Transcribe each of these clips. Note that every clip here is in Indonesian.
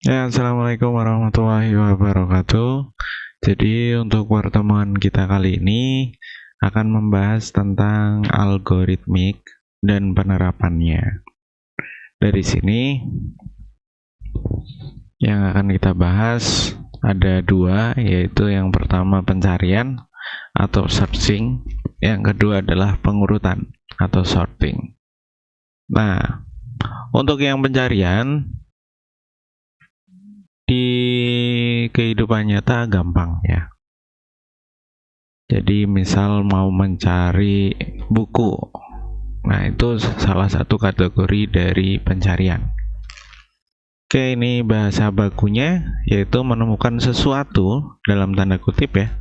Ya, assalamualaikum warahmatullahi wabarakatuh. Jadi untuk pertemuan kita kali ini akan membahas tentang algoritmik dan penerapannya. Dari sini yang akan kita bahas ada dua, yaitu yang pertama pencarian atau searching, yang kedua adalah pengurutan atau sorting. Nah, untuk yang pencarian di kehidupan nyata gampang ya. Jadi misal mau mencari buku, nah itu salah satu kategori dari pencarian. Oke, ini bahasa bakunya yaitu menemukan sesuatu dalam tanda kutip ya,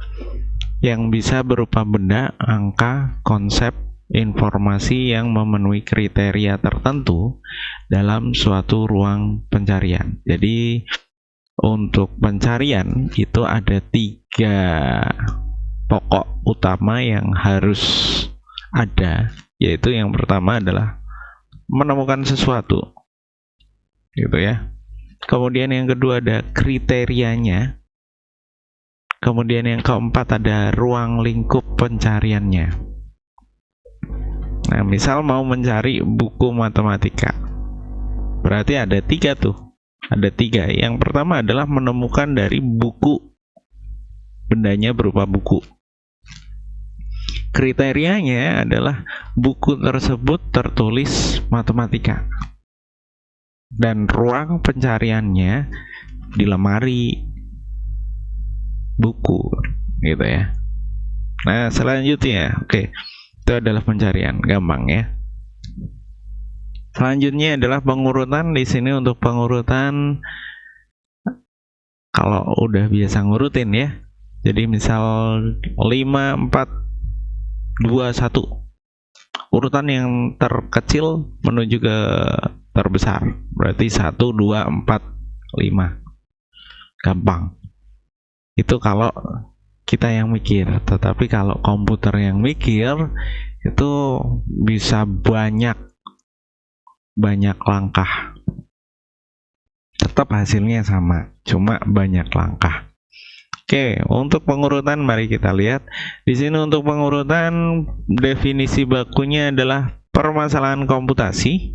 yang bisa berupa benda, angka, konsep, informasi yang memenuhi kriteria tertentu dalam suatu ruang pencarian. Jadi untuk pencarian itu ada 3 pokok utama yang harus ada, yaitu yang pertama adalah menemukan sesuatu, gitu ya. Kemudian yang kedua ada kriterianya. Kemudian yang keempat ada ruang lingkup pencariannya. Nah, misal mau mencari buku matematika, berarti ada 3 tuh. Ada 3. Yang pertama adalah menemukan dari buku, bendanya berupa buku. Kriterianya adalah buku tersebut tertulis matematika, dan ruang pencariannya di lemari buku, gitu ya. Nah, selanjutnya, oke, itu adalah pencarian, gampang ya. Selanjutnya adalah pengurutan. Di sini untuk pengurutan, kalau udah biasa ngurutin ya, jadi misal 5, 4, 2, 1, urutan yang terkecil menuju ke terbesar, berarti 1, 2, 4, 5. Gampang. Itu kalau kita yang mikir, tetapi kalau komputer yang mikir itu bisa banyak langkah. Tetap hasilnya sama, cuma banyak langkah. Oke, untuk pengurutan mari kita lihat. Di sini untuk pengurutan definisi bakunya adalah permasalahan komputasi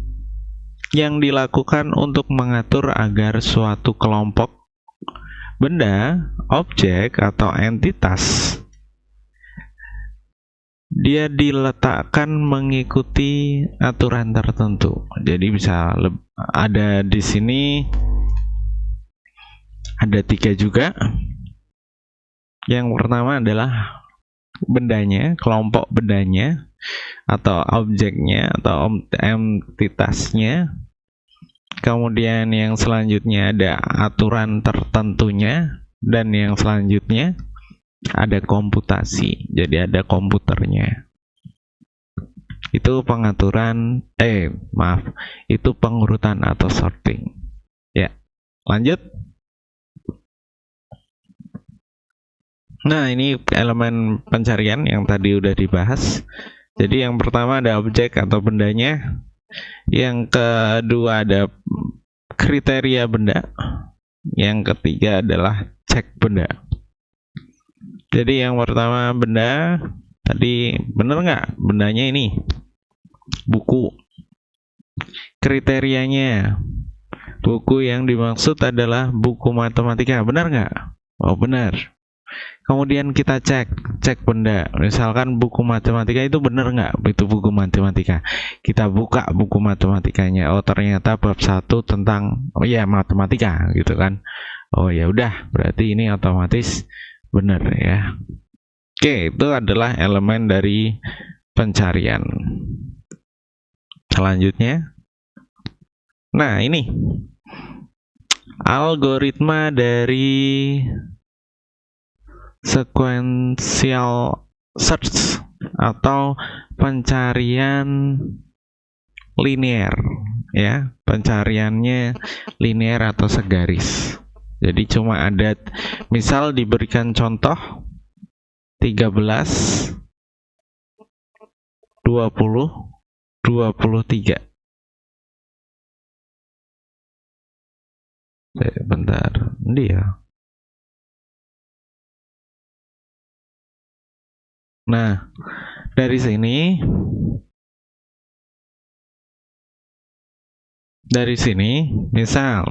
yang dilakukan untuk mengatur agar suatu kelompok benda, objek, atau entitas dia diletakkan mengikuti aturan tertentu. Jadi bisa ada di sini ada 3 juga. Yang pertama adalah bendanya, kelompok bendanya, atau objeknya, atau entitasnya. Kemudian yang selanjutnya ada aturan tertentunya, dan yang selanjutnya ada komputasi. Jadi ada komputernya. Itu pengaturan, itu pengurutan atau sorting. Ya, lanjut. Nah, ini elemen pencarian yang tadi udah dibahas. Jadi yang pertama ada objek atau bendanya. Yang kedua ada kriteria benda. Yang ketiga adalah cek benda. Jadi yang pertama benda, tadi bener nggak bendanya ini? Buku. Kriterianya, buku yang dimaksud adalah buku matematika. Benar nggak? Oh, benar. Kemudian kita cek benda, misalkan buku matematika itu benar nggak itu buku matematika. Kita buka buku matematikanya, oh ternyata bab 1 tentang matematika gitu kan. Oh ya udah, berarti ini otomatis benar ya. Oke, itu adalah elemen dari pencarian. Selanjutnya, nah ini algoritma dari sequential search atau pencarian linear ya, pencariannya linear atau segaris. Jadi cuma ada, misal diberikan contoh 13, 20, 23. bentar, dia. Nah, dari sini misal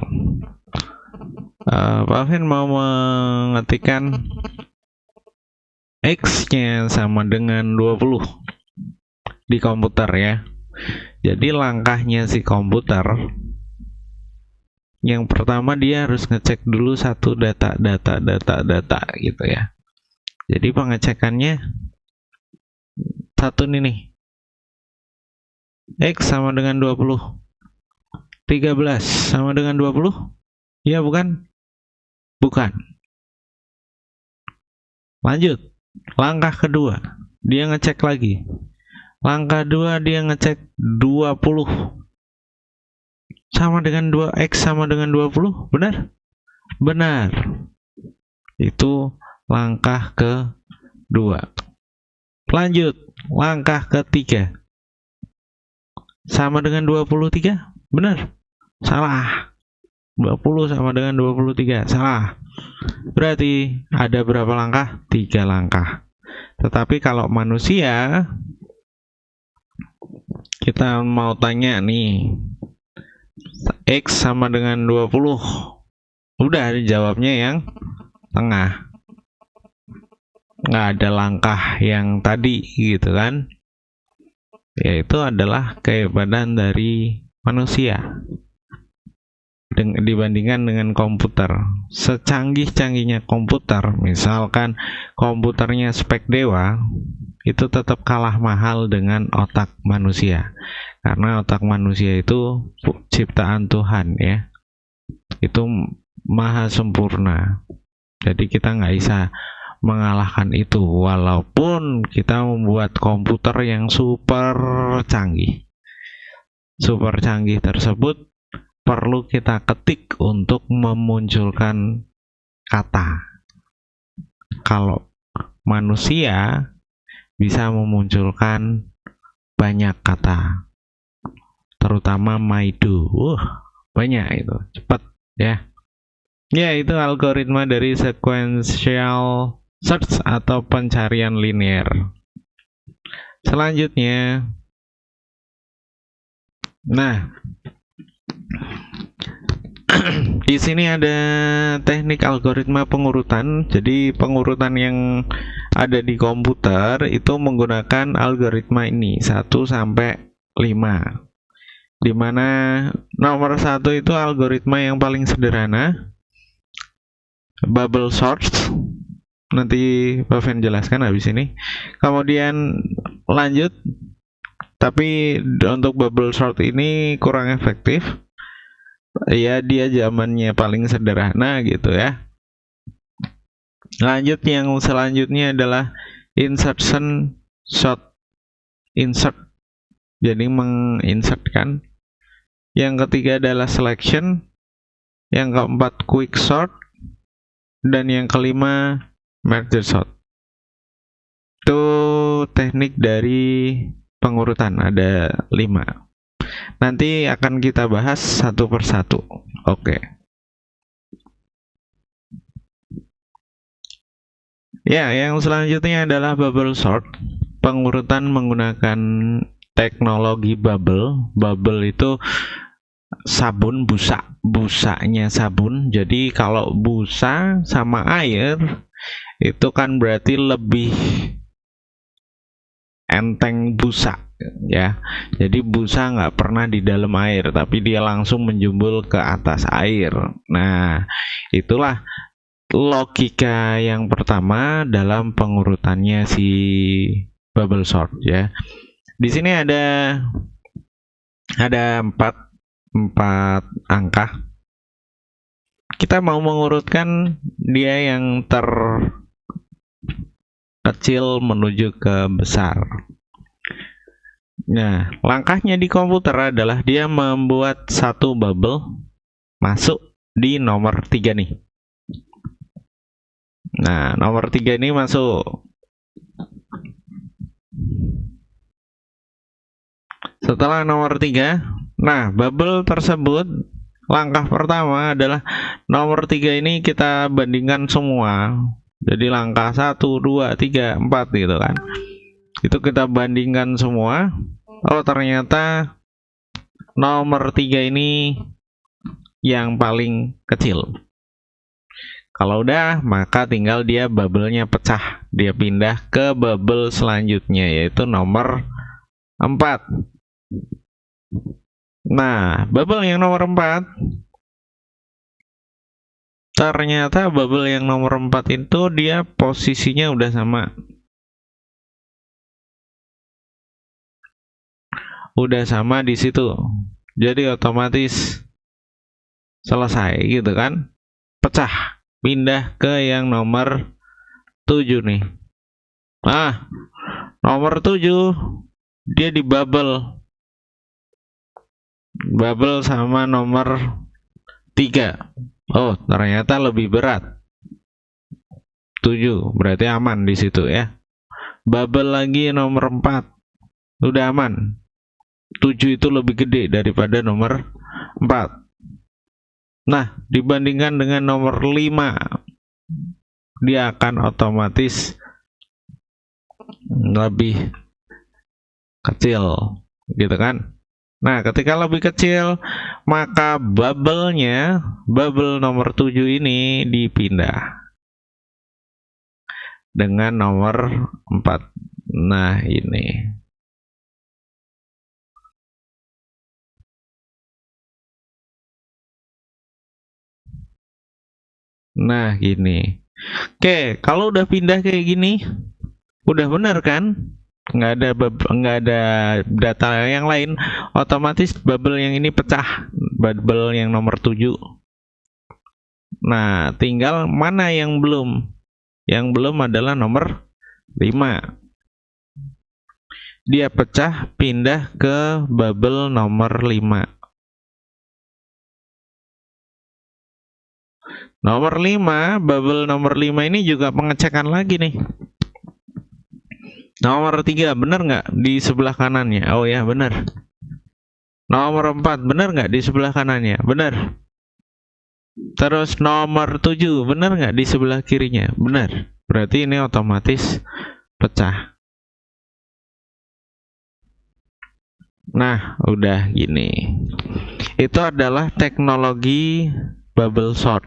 Pak Alvin mau mengetikkan X-nya sama dengan 20 di komputer ya. Jadi langkahnya si komputer, yang pertama dia harus ngecek dulu satu data gitu ya. Jadi pengecekannya satu nih. X sama dengan 20. 13 sama dengan 20? Ya bukan? Bukan. Lanjut. Langkah kedua, dia ngecek lagi. Langkah 2 dia ngecek 20 sama dengan 2X sama dengan 20, benar? Benar. Itu langkah kedua. Lanjut, langkah ketiga. Sama dengan 23, benar? Salah. 20 sama dengan 23, salah. Berarti ada berapa langkah? 3 langkah. Tetapi kalau manusia, kita mau tanya nih, X sama dengan 20, udah dijawabnya yang tengah, nggak ada langkah yang tadi gitu kan. Yaitu adalah kehebatan dari manusia dibandingkan dengan komputer. Secanggih-canggihnya komputer, misalkan komputernya spek dewa, itu tetap kalah mahal dengan otak manusia, karena otak manusia itu ciptaan Tuhan ya, itu maha sempurna. Jadi kita nggak bisa mengalahkan itu, walaupun kita membuat komputer yang super canggih tersebut perlu kita ketik untuk memunculkan kata. Kalau manusia bisa memunculkan banyak kata, terutama maido. Banyak itu, cepat ya. Ya, itu algoritma dari sequential search atau pencarian linear. Selanjutnya, nah, di sini ada teknik algoritma pengurutan. Jadi pengurutan yang ada di komputer itu menggunakan algoritma ini 1 sampai 5. Dimana nomor 1 itu algoritma yang paling sederhana, bubble sort. Nanti Pak Fen jelaskan habis ini. Kemudian lanjut, tapi untuk bubble sort ini kurang efektif. Ya, dia zamannya paling sederhana gitu ya. Lanjut, yang selanjutnya adalah insertion sort. Insert, jadi menginsertkan. Yang ketiga adalah selection. Yang keempat quick sort. Dan yang kelima merge sort. Itu teknik dari pengurutan, ada 5. Nanti akan kita bahas satu persatu. Oke. Ya, yang selanjutnya adalah bubble sort. Pengurutan menggunakan teknologi bubble. Bubble itu sabun, busanya sabun. Jadi kalau busa sama air itu kan berarti lebih enteng busa ya. Jadi busa nggak pernah di dalam air, tapi dia langsung menjumbul ke atas air. Nah, itulah logika yang pertama dalam pengurutannya si bubble sort ya. Di sini ada 4 angka. Kita mau mengurutkan dia yang terkecil menuju ke besar. Nah, langkahnya di komputer adalah dia membuat satu bubble masuk di nomor 3 nih. Nah, nomor 3 ini masuk. Setelah nomor 3, nah bubble tersebut Langkah pertama adalah nomor 3 ini kita bandingkan semua. Jadi langkah 1, 2, 3, 4 gitu kan. Itu kita bandingkan semua. Oh, ternyata nomor 3 ini yang paling kecil. Kalau udah, maka tinggal dia bubble-nya pecah. Dia pindah ke bubble selanjutnya, yaitu nomor 4. Nah, bubble yang nomor 4, ternyata bubble yang nomor 4 itu dia posisinya udah sama. Udah sama di situ. Jadi otomatis selesai gitu kan. Pecah. Pindah ke yang nomor 7 nih. Nah, nomor 7 dia di bubble. Bubble sama nomor 3. Oh, ternyata lebih berat. 7, berarti aman di situ ya. Bubble lagi nomor 4. Udah aman. 7 itu lebih gede daripada nomor 4. Nah, dibandingkan dengan nomor 5, dia akan otomatis lebih kecil, gitu kan? Nah, ketika lebih kecil, maka bubble-nya, bubble nomor 7 ini dipindah dengan nomor 4. Nah, ini. Nah, gini. Oke, kalau udah pindah kayak gini, udah benar kan? Nggak ada data yang lain, otomatis bubble yang ini pecah, bubble yang nomor 7. Nah, tinggal mana yang belum? Yang belum adalah nomor 5. Dia pecah, pindah ke bubble nomor 5. Nomor 5, bubble nomor 5 ini juga pengecekan lagi nih. Nomor 3, benar nggak di sebelah kanannya? Oh ya, benar. Nomor 4, benar nggak di sebelah kanannya? Benar. Terus nomor 7, benar nggak di sebelah kirinya? Benar. Berarti ini otomatis pecah. Nah, udah gini. Itu adalah teknologi bubble sort.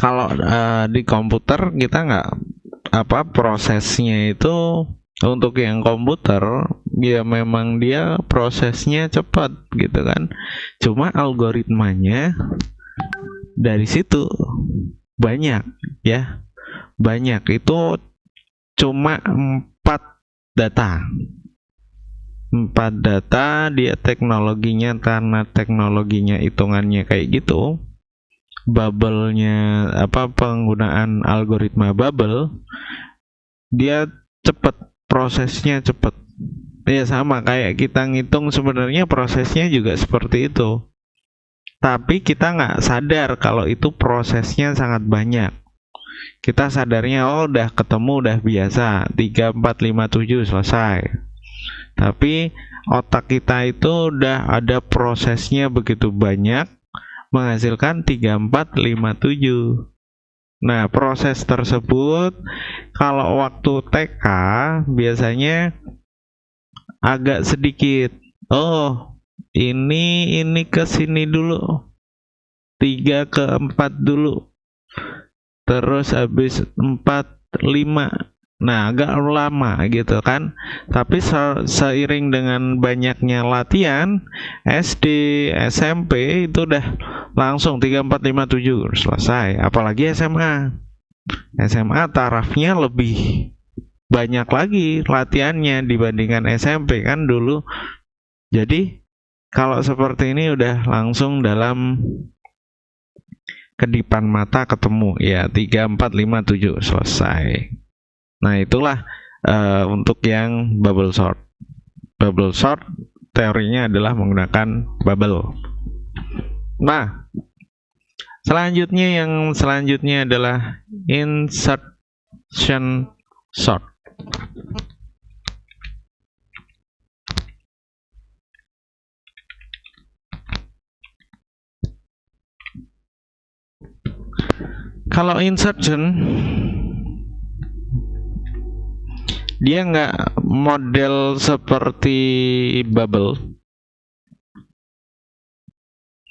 Kalau di komputer kita nggak prosesnya itu, untuk yang komputer ya memang dia prosesnya cepat gitu kan. Cuma algoritmanya dari situ banyak ya. Banyak, itu cuma 4 data. 4 data, dia teknologinya, karena teknologinya hitungannya kayak gitu, bubble-nya penggunaan algoritma bubble, dia cepet, prosesnya cepet. Ya sama kayak kita ngitung, sebenarnya prosesnya juga seperti itu. Tapi kita nggak sadar kalau itu prosesnya sangat banyak. Kita sadarnya, oh udah ketemu, udah biasa, 3, 4, 5, 7 selesai. Tapi otak kita itu udah ada prosesnya begitu banyak, menghasilkan 3, 4, 5, 7. Nah, proses tersebut kalau waktu TK biasanya agak sedikit. Oh, ini ke sini dulu. 3 ke 4 dulu. Terus habis 4, 5. Nah, agak lama gitu kan. Tapi seiring dengan banyaknya latihan, SD, SMP itu udah langsung 3, 4, 5, 7 selesai. Apalagi SMA. SMA tarafnya lebih banyak lagi latihannya dibandingkan SMP kan dulu. Jadi kalau seperti ini udah langsung dalam kedipan mata ketemu ya, 3, 4, 5, 7 selesai. Nah, itulah untuk yang bubble sort. Bubble sort teorinya adalah menggunakan bubble. Nah, selanjutnya adalah insertion sort. Kalau insertion dia nggak model seperti bubble.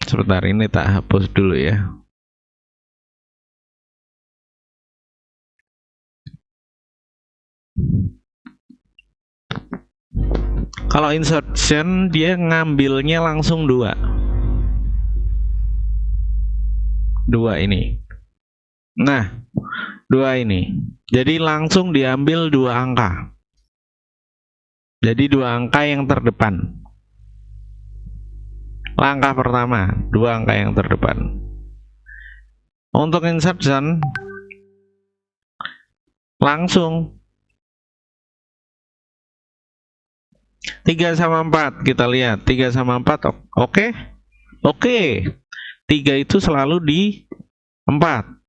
Sebentar, ini tak hapus dulu ya. Kalau insertion dia ngambilnya langsung dua ini. Nah, dua ini. Jadi langsung diambil dua angka. Jadi dua angka yang terdepan. Langkah pertama, dua angka yang terdepan. Untuk insertion langsung 3 sama 4, kita lihat 3 sama 4. Oke. 3 itu selalu di 4,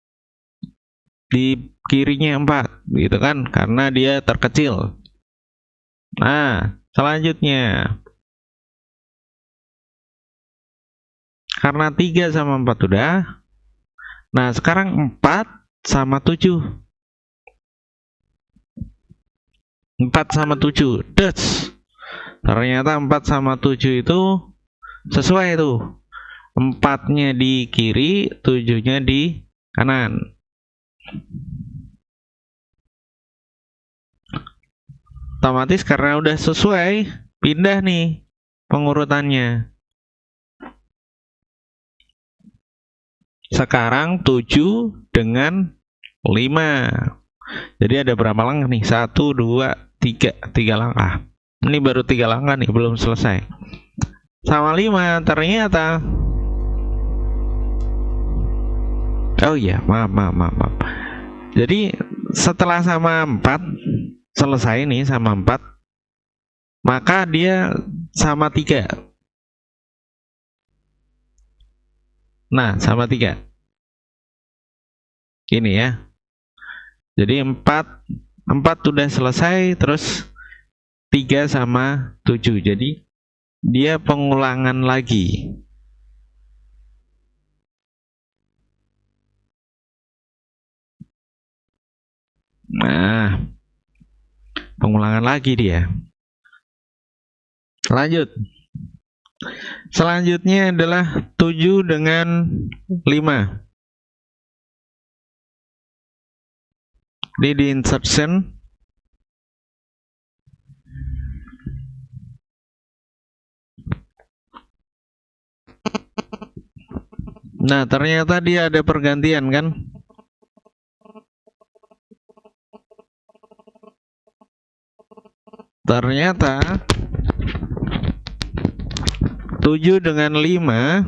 di kirinya 4 gitu kan, karena dia terkecil. Nah, selanjutnya karena 3 sama 4 udah. Nah, sekarang 4 sama 7. 4 sama 7. Ternyata 4 sama 7 itu sesuai tuh. 4-nya di kiri, 7-nya di kanan. Otomatis karena udah sesuai, pindah nih pengurutannya. Sekarang 7 dengan 5. Jadi ada berapa langkah nih? 1, 2, 3. 3 langkah. Ini baru 3 langkah nih, belum selesai. Sama 5, ternyata. Oh iya, maaf. Jadi setelah sama 4, selesai nih sama 4, maka dia sama 3. Nah, sama 3. Ini ya. Jadi 4 udah selesai, terus 3 sama 7. Jadi dia pengulangan lagi. Nah, pengulangan lagi dia. Lanjut. Selanjutnya adalah 7 dengan 5. Ini di insertion. Nah, ternyata dia ada pergantian kan? Ternyata 7 dengan 5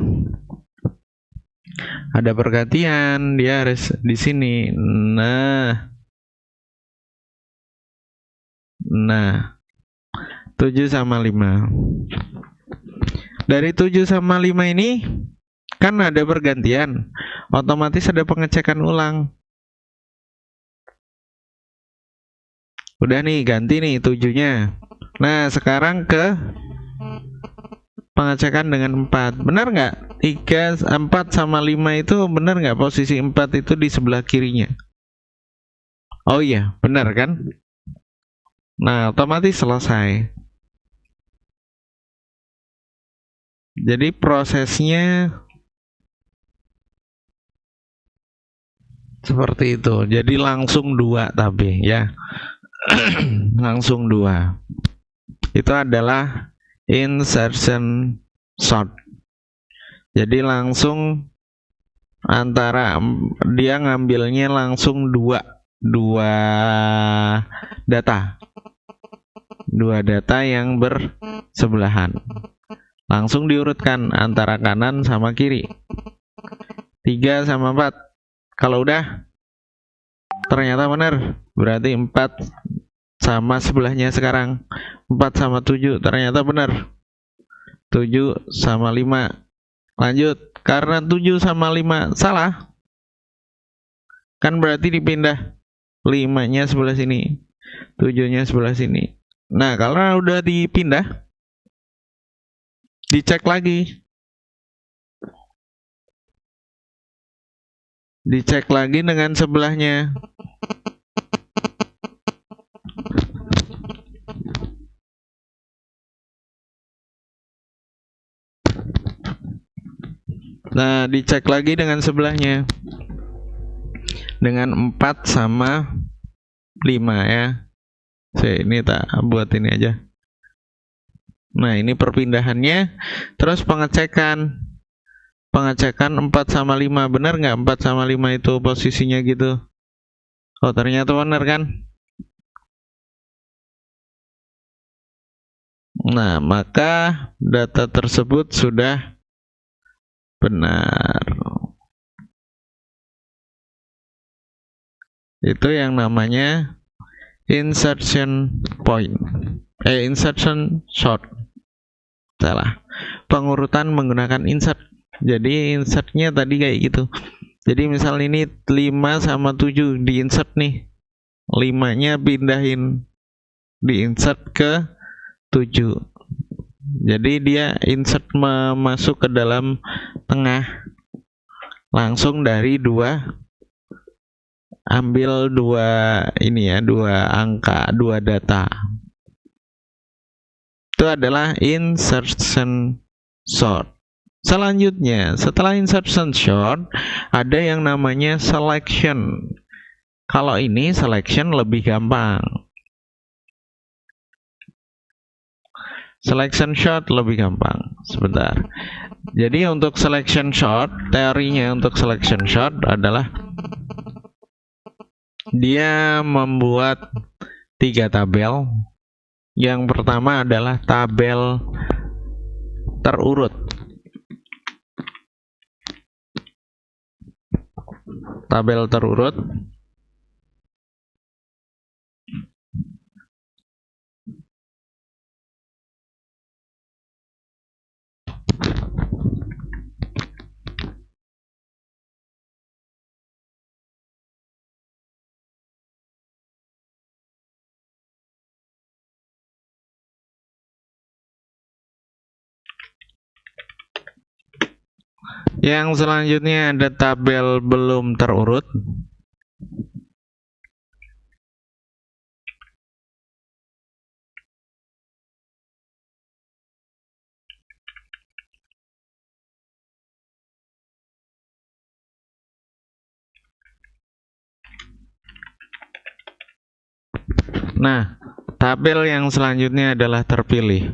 ada pergantian, dia harus di sini. Nah, 7 sama 5. Dari 7 sama 5 ini kan ada pergantian, otomatis ada pengecekan ulang. Udah nih, ganti nih 7-nya. Nah, sekarang ke pengecekan dengan 4. Benar nggak? 3, 4 sama 5 itu benar nggak posisi 4 itu di sebelah kirinya? Oh iya, benar kan? Nah, otomatis selesai. Jadi prosesnya seperti itu. Jadi langsung 2 tapi ya. Langsung 2. Itu adalah insertion sort. Jadi langsung antara dia ngambilnya langsung dua data. 2 data yang bersebelahan. Langsung diurutkan antara kanan sama kiri. 3 sama 4. Kalau udah ternyata benar, berarti 4 sama sebelahnya sekarang. 4 sama 7 ternyata benar. 7 sama 5. Lanjut, karena 7 sama 5 salah, kan berarti dipindah 5-nya sebelah sini, 7-nya sebelah sini. Nah, kalau udah dipindah, dicek lagi. Dicek lagi dengan sebelahnya. Nah, dicek lagi dengan sebelahnya. Dengan 4 sama 5 ya. Ini tak buat ini aja. Nah, ini perpindahannya. Terus pengecekan 4 sama 5. Benar nggak 4 sama 5 itu posisinya gitu? Oh, ternyata benar kan? Nah, maka data tersebut sudah benar. Itu yang namanya insertion point. Insertion sort. Salah. Pengurutan menggunakan insert. Jadi insertnya tadi kayak gitu. Jadi misal ini 5 sama 7 di insert nih. 5-nya pindahin di insert ke 7. Jadi dia insert masuk ke dalam tengah. Langsung dari 2, ambil 2 ini ya, 2 angka, 2 data. Itu adalah insertion sort. Selanjutnya, setelah insertion sort, ada yang namanya selection. Kalau ini selection lebih gampang. Selection sort lebih gampang. Sebentar. Jadi untuk selection sort, teorinya untuk selection sort adalah dia membuat 3 tabel. Yang pertama adalah tabel terurut. Tabel terurut. Yang selanjutnya ada tabel belum terurut. Nah, tabel yang selanjutnya adalah terpilih.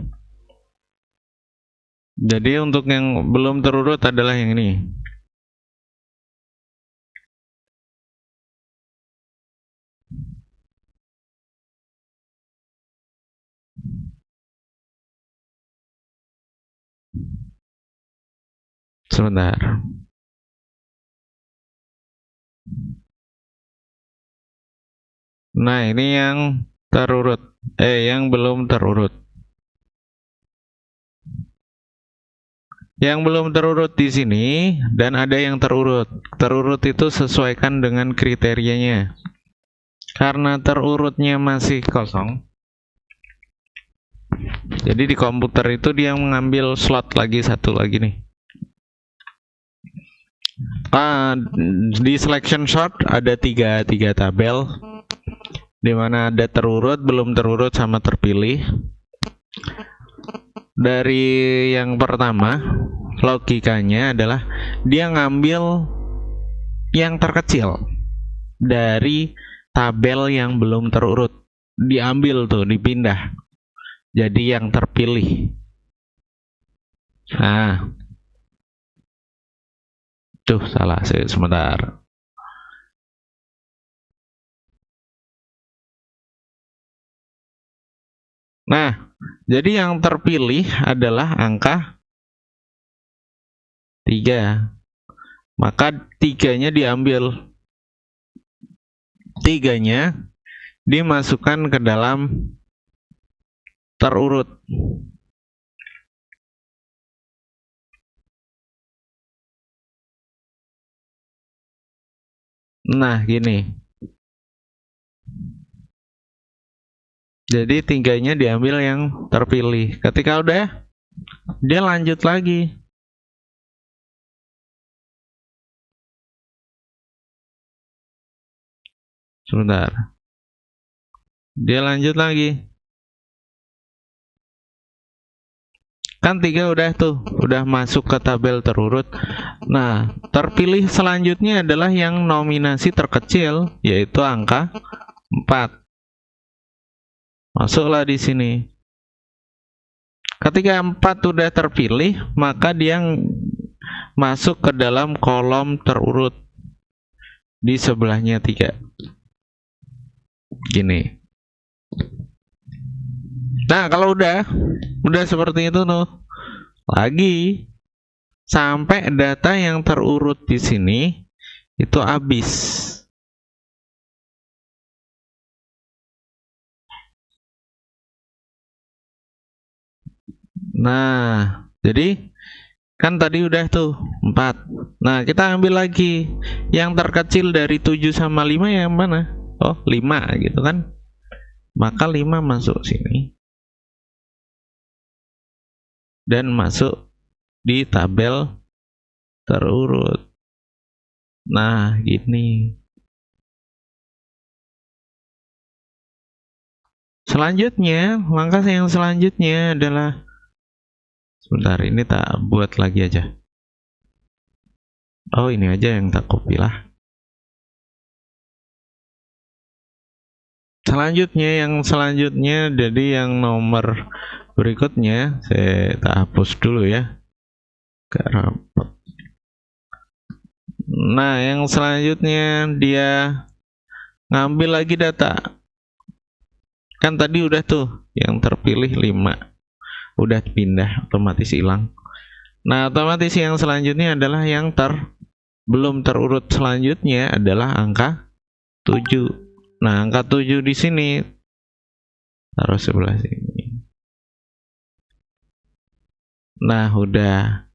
Jadi untuk yang belum terurut adalah yang ini. Sebentar. Nah, ini yang terurut. Yang belum terurut. Yang belum terurut di sini dan ada yang terurut. Terurut itu sesuaikan dengan kriterianya. Karena terurutnya masih kosong. Jadi di komputer itu dia mengambil slot lagi satu lagi nih. Di selection sort ada tiga tabel, di mana ada terurut, belum terurut, sama terpilih. Dari yang pertama, logikanya adalah dia ngambil yang terkecil dari tabel yang belum terurut, diambil tuh, dipindah jadi yang terpilih. Nah, tuh salah sebentar. Nah, jadi yang terpilih adalah angka 3. Maka 3-nya diambil. 3-nya dimasukkan ke dalam terurut. Nah, gini. Jadi 3-nya diambil yang terpilih. Ketika udah, dia lanjut lagi. Sebentar. Dia lanjut lagi. Kan 3 udah tuh, udah masuk ke tabel terurut. Nah, terpilih selanjutnya adalah yang nominasi terkecil, yaitu angka 4. Masuklah di sini. Ketika 4 udah terpilih, maka dia masuk ke dalam kolom terurut di sebelahnya 3. Gini. Nah, kalau udah seperti itu tuh, lagi sampai data yang terurut di sini itu habis. Nah, jadi kan tadi udah tuh 4. Nah, kita ambil lagi yang terkecil dari 7 sama 5 yang mana? Oh, 5 gitu kan. Maka 5 masuk sini dan masuk di tabel terurut. Nah, gini. Selanjutnya, langkah yang selanjutnya adalah, sebentar, ini tak buat lagi aja. Oh, ini aja yang tak copy lah. Selanjutnya, jadi yang nomor berikutnya saya tak hapus dulu ya. Gak rapat. Nah, yang selanjutnya dia ngambil lagi data. Kan tadi udah tuh yang terpilih 5. Udah pindah, otomatis hilang. Nah, otomatis yang selanjutnya adalah yang belum terurut selanjutnya adalah angka 7. Nah, angka 7 di sini taruh sebelah sini. Nah, udah.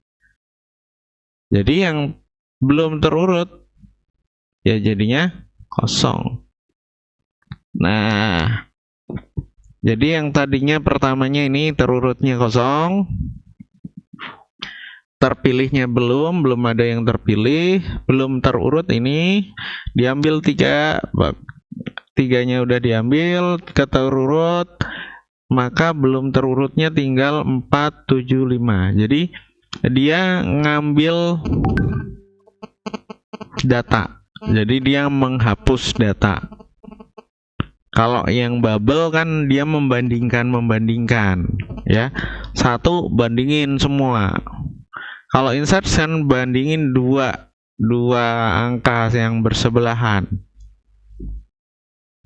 Jadi yang belum terurut ya jadinya kosong. Nah, jadi yang tadinya pertamanya ini terurutnya kosong, terpilihnya belum ada yang terpilih, belum terurut ini diambil 3, 3-nya udah diambil ke terurut, maka belum terurutnya tinggal 4, 7, 5. Jadi dia ngambil data, jadi dia menghapus data. Kalau yang bubble kan dia membandingkan ya, 1 bandingin semua. Kalau insertion bandingin dua angka yang bersebelahan.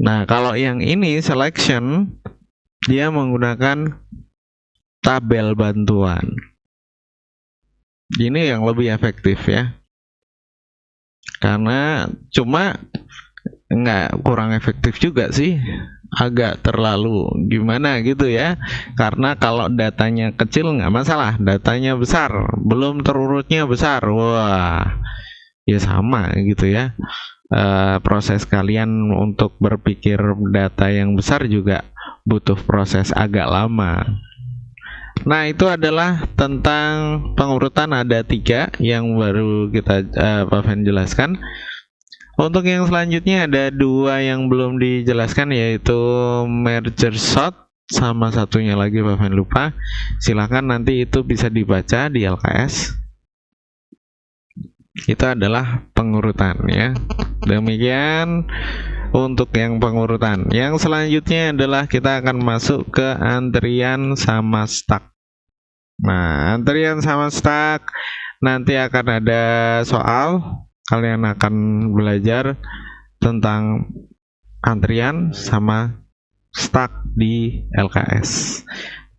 Nah, kalau yang ini selection dia menggunakan tabel bantuan. Ini yang lebih efektif ya. Karena cuma kurang efektif juga sih, agak terlalu gimana gitu ya. Karena kalau datanya kecil nggak masalah, datanya besar, belum terurutnya besar, wah ya sama gitu ya. Proses kalian untuk berpikir data yang besar juga butuh proses agak lama. Nah, itu adalah tentang pengurutan, ada 3 yang baru kita Pak Fen jelaskan. Untuk yang selanjutnya ada 2 yang belum dijelaskan, yaitu merger sort sama satunya lagi Pak Fen lupa. Silakan nanti itu bisa dibaca di LKS. Itu adalah pengurutan ya. Demikian untuk yang pengurutan. Yang selanjutnya adalah kita akan masuk ke antrian sama stack. Nah, antrian sama stack nanti akan ada soal. Kalian akan belajar tentang antrian sama stack di LKS.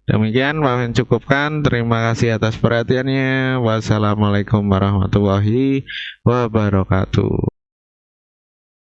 Demikian Pak Fen cukupkan. Terima kasih atas perhatiannya. Wassalamualaikum warahmatullahi wabarakatuh.